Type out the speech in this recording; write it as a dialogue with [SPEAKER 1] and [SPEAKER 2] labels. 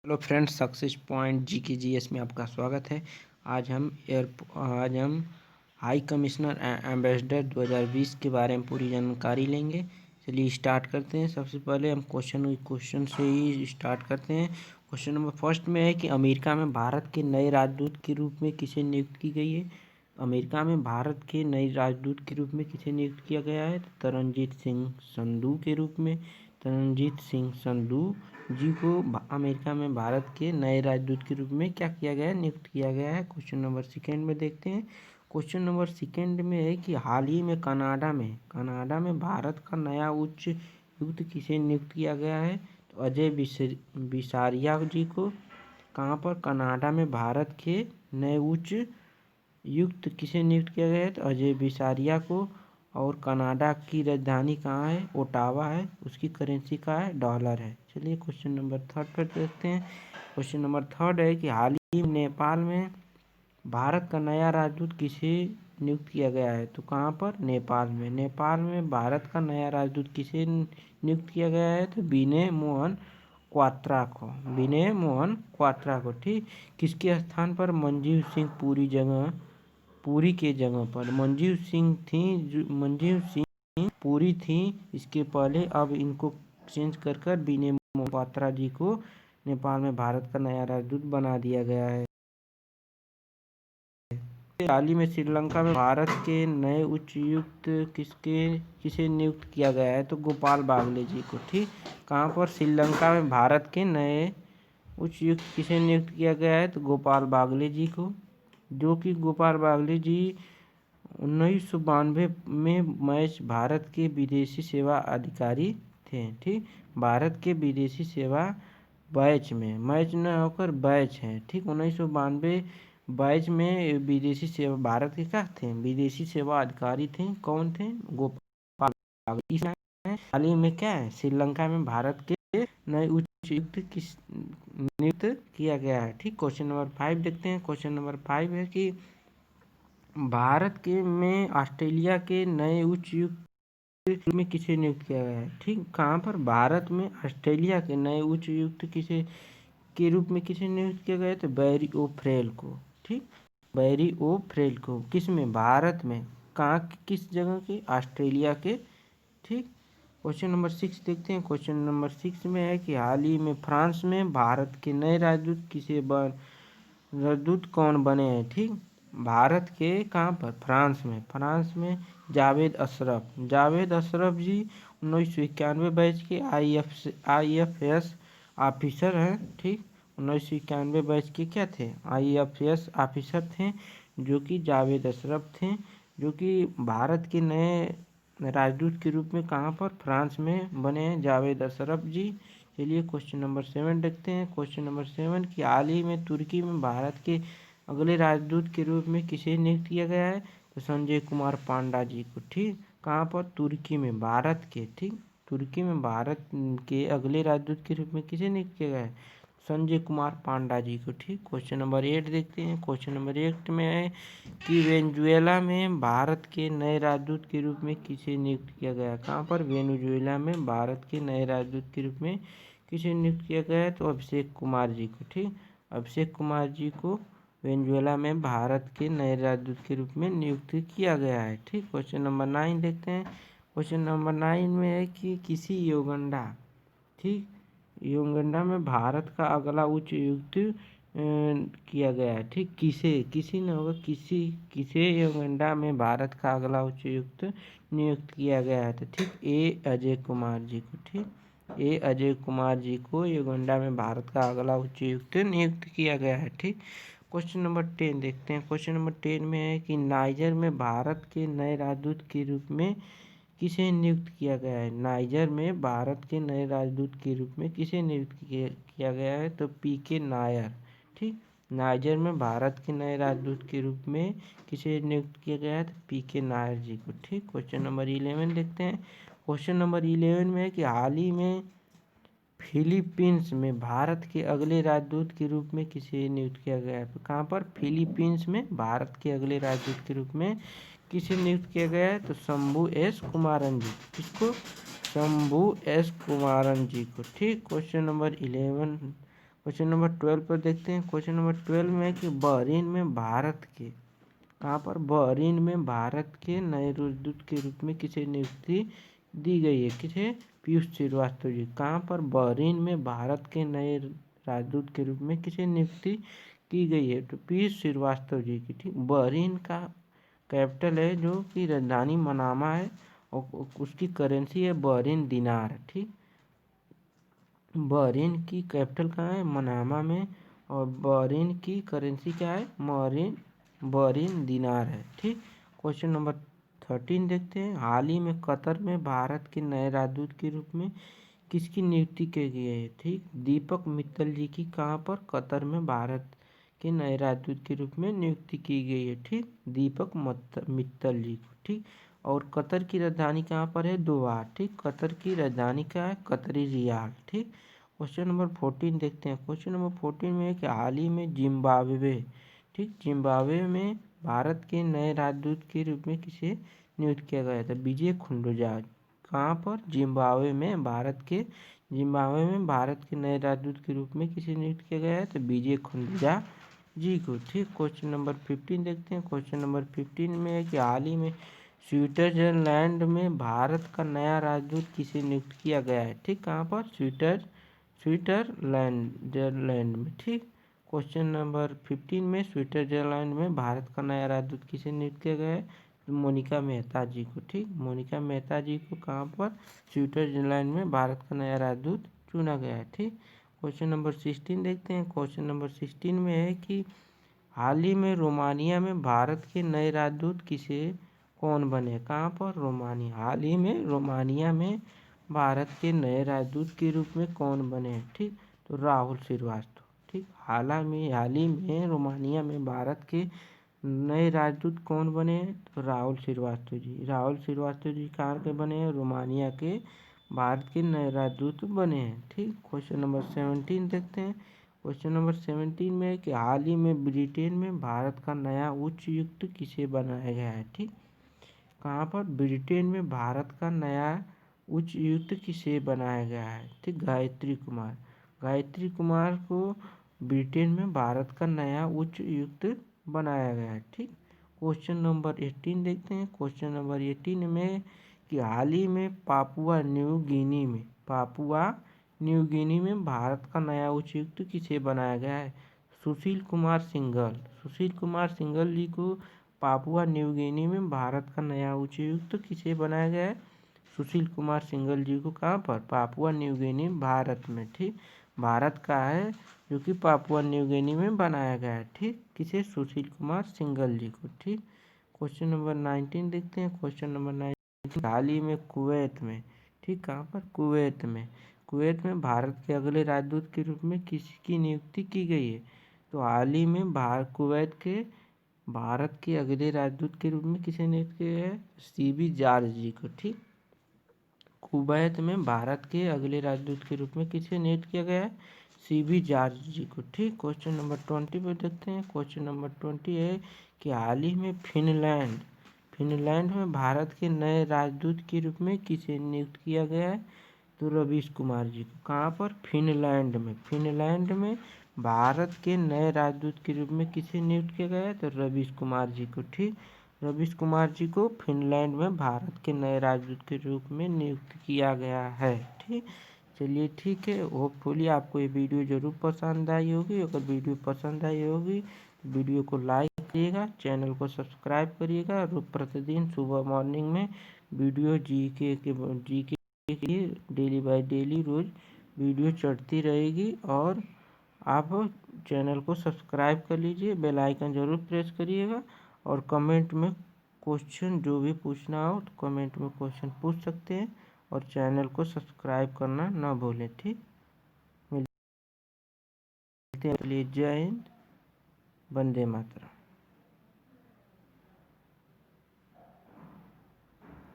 [SPEAKER 1] Hello friends, success point GK में आपका स्वागत है। आज हम हाई कमिश्नर एम्बेसडर 2020 के बारे में पूरी जानकारी लेंगे। चलिए स्टार्ट करते हैं। सबसे पहले हम क्वेश्चन से ही स्टार्ट करते हैं। क्वेश्चन नंबर फर्स्ट में है कि अमेरिका में भारत के नए राजदूत के रूप में किसे नियुक्त की गई है। अमेरिका में भारत के नए राजदूत के रूप में किसे नियुक्त किया गया है। तरनजीत सिंह संधू के रूप में तरनजीत सिंह संधू जी को अमेरिका में भारत के नए राजदूत के रूप में क्या किया गया है, नियुक्त किया गया है। क्वेश्चन नंबर सेकेंड में देखते हैं। क्वेश्चन नंबर सेकेंड में है कि हाल ही में कनाडा में भारत का नया उच्च युक्त किसे नियुक्त किया गया है। तो अजय बिसारिया जी को। कहाँ पर? कनाडा में भारत के नए उच्च युक्त किसे नियुक्त किया गया है। तो अजय बिसारिया को। और कनाडा की राजधानी कहाँ है? ओटावा है। उसकी करेंसी का है डॉलर है। चलिए क्वेश्चन नंबर थर्ड पर देखते हैं। क्वेश्चन नंबर थर्ड है कि हाल ही में नेपाल में भारत का नया राजदूत किसे नियुक्त किया गया है। तो कहाँ पर? नेपाल में भारत का नया राजदूत किसे नियुक्त किया गया है। तो विनय मोहन क्वात्रा को। ठीक, किसके स्थान पर? मंजीव सिंह पुरी के जगह पर मंजीव सिंह पुरी थी इसके पहले। अब इनको चेंज कर विनय मोहन क्वात्रा जी को नेपाल में भारत का नया राजदूत बना दिया गया है। हाल ही में श्रीलंका में भारत के नए उच्चायुक्त किसे नियुक्त किया गया है। तो गोपाल बागले जी को। ठीक, कहाँ पर? श्रीलंका में भारत के नए उच्चायुक्त किसे नियुक्त किया गया है। तो गोपाल बागले जी को, जो कि गोपाल बागले जी 1992 में मैच भारत के विदेशी सेवा अधिकारी थे। ठीक, भारत के विदेशी सेवा मैच न होकर बैच है। ठीक, 1992 बैच में विदेशी सेवा भारत के क्या थे? विदेशी सेवा अधिकारी थे। कौन थे? गोपाल बागले। हाल ही में क्या है? श्रीलंका में भारत के नए उच्चायुक्त किस नियुक्त किया गया है। ठीक, क्वेश्चन नंबर 5 देखते हैं। क्वेश्चन नंबर 5 है कि भारत के में ऑस्ट्रेलिया के नए उच्चायुक्त में किसे नियुक्त किया गया है। ठीक, कहाँ पर? भारत में ऑस्ट्रेलिया के नए उच्चायुक्त के रूप में किसे नियुक्त किया गया है। तो बैरी ओ फ्रेल को। ठीक, बैरी ओ फ्रेल को। किस में? भारत में। कहाँ, किस जगह के? ऑस्ट्रेलिया के। ठीक, क्वेश्चन नंबर 6 देखते हैं। क्वेश्चन नंबर 6 में है कि हाल ही में फ्रांस में भारत के नए राजदूत कौन बने हैं। ठीक, भारत के कहाँ पर? फ्रांस में जावेद अशरफ जी 1991 बैच के IFS ऑफिसर हैं। ठीक, 1991 बैच के क्या थे? IFS ऑफिसर थे, जो कि जावेद अशरफ थे, जो कि भारत के नए राजदूत के रूप में कहाँ पर? फ्रांस में बने हैं जावेद अशरफ जी। चलिए क्वेश्चन नंबर 7 देखते हैं। क्वेश्चन नंबर 7 की हाल ही में तुर्की में भारत के अगले राजदूत के रूप में किसे नियुक्त किया गया है। तो संजय कुमार पांडा जी को। ठीक, कहाँ पर? तुर्की में भारत के। ठीक, तुर्की में भारत के अगले राजदूत के रूप में किसे नियुक्त किया गया है। संजय कुमार पांडा जी को। ठीक, क्वेश्चन नंबर 8 देखते हैं। क्वेश्चन नंबर 8 में है कि वेनेजुएला में भारत के नए राजदूत के रूप में किसे नियुक्त किया गया। कहाँ पर? वेनेजुएला में भारत के नए राजदूत के रूप में किसे नियुक्त किया गया है। तो अभिषेक कुमार जी को। ठीक, अभिषेक कुमार जी को वेनेजुएला में भारत के नए राजदूत के रूप में नियुक्त किया गया है। ठीक, क्वेश्चन नंबर 9 देखते हैं। क्वेश्चन नंबर 9 में है कि किसी युगांडा। ठीक, युगांडा में भारत का अगला उच्चायुक्त किया गया है। ठीक, किसी ने होगा, किसे युगांडा में भारत का अगला उच्चायुक्त नियुक्त किया गया है। तो ठीक, अजय कुमार जी को। ठीक, अजय कुमार जी को युगांडा में भारत का अगला उच्चायुक्त नियुक्त किया गया है। ठीक, क्वेश्चन नंबर 10 देखते हैं। क्वेश्चन नंबर 10 में है कि नाइजर में भारत के नए राजदूत के रूप में किसे नियुक्त किया गया है। नाइजर में भारत के नए राजदूत के रूप में किसे नियुक्त किया गया है। तो PK नायर। ठीक, नाइजर में भारत के नए राजदूत के रूप में किसे नियुक्त किया गया है। तो PK नायर जी को। ठीक, क्वेश्चन नंबर 11 देखते हैं। क्वेश्चन नंबर 11 में है कि हाल ही में फिलीपींस में भारत के अगले राजदूत के रूप में किसे नियुक्त किया गया है। कहाँ पर? फिलीपींस में भारत के अगले राजदूत के रूप में किसे नियुक्त किया गया है। तो शंभू एस कुमारन जी। किसको? शंभू एस कुमारन जी को। ठीक, क्वेश्चन नंबर 11 क्वेश्चन नंबर 12 पर देखते हैं। क्वेश्चन नंबर 12 में है कि बहरीन में भारत के कहाँ पर बहरीन में भारत के नए राजदूत के रूप में किसे नियुक्ति दी गई है? किसे? पीयूष श्रीवास्तव जी। कहाँ पर बहरीन में भारत के नए राजदूत के रूप में किसे नियुक्ति की गई है? तो पीयूष श्रीवास्तव जी की। ठीक, बहरीन का कैपिटल है जो कि राजधानी मनामा है और उसकी करेंसी है बहरीन दिनार। ठीक, बहरीन की कैपिटल कहाँ है? मनामा में, और बहरीन की करेंसी क्या है? बहरीन दिनार है। ठीक, क्वेश्चन नंबर 13 देखते हैं। हाल ही में कतर में भारत के नए राजदूत के रूप में किसकी नियुक्ति की गई है? ठीक, दीपक मित्तल जी की। कहाँ पर? कतर में भारत के नए राजदूत के रूप में नियुक्ति की गई है। ठीक, दीपक मित्तल जी को। ठीक, और कतर की राजधानी कहाँ पर है? दोहा। ठीक, कतर की राजधानी क्या है? कतरी रियाल। ठीक, क्वेश्चन नंबर 14 देखते हैं। क्वेश्चन नंबर 14 में है कि हाल ही में जिम्बाब्वे, ठीक, जिम्बाब्वे में भारत के नए राजदूत के रूप में किसे नियुक्त किया गया था? विजय खुंडुजा। कहाँ पर? जिम्बाब्वे में भारत के नए राजदूत के रूप में किसे नियुक्त किया गया है? तो विजय खुंडुजा जी को। ठीक, क्वेश्चन नंबर 15 देखते हैं। क्वेश्चन नंबर 15 में है कि हाल ही में स्विट्जरलैंड में भारत का नया राजदूत किसे नियुक्त किया गया है? ठीक, कहाँ पर? स्विट्जरलैंड में। ठीक, क्वेश्चन नंबर 15 में स्विट्जरलैंड में भारत का नया राजदूत किसे नियुक्त किया गया है? मोनिका मेहता जी को। ठीक, मोनिका मेहता जी को कहाँ पर? स्विट्जरलैंड में भारत का नया राजदूत चुना गया है। ठीक, क्वेश्चन नंबर 16 देखते हैं। क्वेश्चन नंबर 16 में है कि हाल ही में रोमानिया में भारत के नए राजदूत कौन बने? कहाँ पर? रोमानिया। हाल ही में रोमानिया में भारत के नए राजदूत के रूप में कौन बने हैं? ठीक, तो राहुल श्रीवास्तव। ठीक, हाल ही में रोमानिया में भारत के नए राजदूत कौन बने हैं? तो राहुल श्रीवास्तव जी। राहुल श्रीवास्तव जी कहाँ के बने हैं? रोमानिया के भारत के नए राजदूत बने हैं। ठीक, क्वेश्चन नंबर 17 देखते हैं। क्वेश्चन नंबर 17 में है कि हाल ही में ब्रिटेन में भारत का नया उच्चायुक्त किसे बनाया गया है? ठीक, कहाँ पर? ब्रिटेन में भारत का नया उच्चायुक्त किसे बनाया गया है? ठीक, गायत्री कुमार। गायत्री कुमार को ब्रिटेन में भारत का नया उच्चायुक्त बनाया गया है। ठीक, क्वेश्चन नंबर 18 देखते हैं। क्वेश्चन नंबर 18 में कि हाल ही में पापुआ न्यू गिनी में भारत का नया उच्चायुक्त किसे बनाया गया है? सुशील कुमार सिंघल जी को पापुआ न्यू गिनी में भारत का नया उच्चायुक्त किसे बनाया गया है? सुशील कुमार सिंघल जी को। कहाँ पर? पापुआ न्यू गिनी, भारत में। ठीक, भारत का है जो कि पापुआ न्यू गिनी में बनाया गया है। ठीक, किसे? सुशील कुमार सिंघल जी को। ठीक, क्वेश्चन नंबर 19 देखते हैं। क्वेश्चन नंबर 19 हाल ही में कुवैत में, ठीक, कहाँ पर? कुवैत में भारत के अगले राजदूत के रूप में किसकी नियुक्ति की गई है? तो हाल ही में कुवैत के भारत के अगले राजदूत के रूप में किसे नियुक्त किया गया है? सीबी जॉर्ज जी को। ठीक, कुवैत में भारत के अगले राजदूत के रूप में किसे नियुक्त किया गया है? सीबी जॉर्ज जी को। ठीक, क्वेश्चन नंबर 20 पे देखते हैं। क्वेश्चन नंबर 20 है कि हाल ही में फिनलैंड में भारत के नए राजदूत के रूप में किसे नियुक्त किया गया है? तो रवीश कुमार जी को। कहाँ पर? फिनलैंड में भारत के नए राजदूत के रूप में किसे नियुक्त किया गया है? तो रवीश कुमार जी को। ठीक, रवीश कुमार जी को फिनलैंड में भारत के नए राजदूत के रूप में नियुक्त किया गया है। ठीक, चलिए ठीक है, होपफुली आपको ये वीडियो ज़रूर पसंद आई होगी। अगर वीडियो पसंद आई होगी तो वीडियो को लाइक करिएगा, चैनल को सब्सक्राइब करिएगा। रोज प्रतिदिन सुबह मॉर्निंग में वीडियो जी के लिए daily by daily rose video चढ़ती रहेगी। और आप चैनल को सब्सक्राइब कर लीजिए, बेल आइकन ज़रूर प्रेस करिएगा। और कमेंट में क्वेश्चन जो भी पूछना हो तो कमेंट में क्वेश्चन पूछ सकते हैं। और चैनल को सब्सक्राइब करना ना भूलें। ठीक, मिलते हैं। जय हिंद, वंदे मातरम।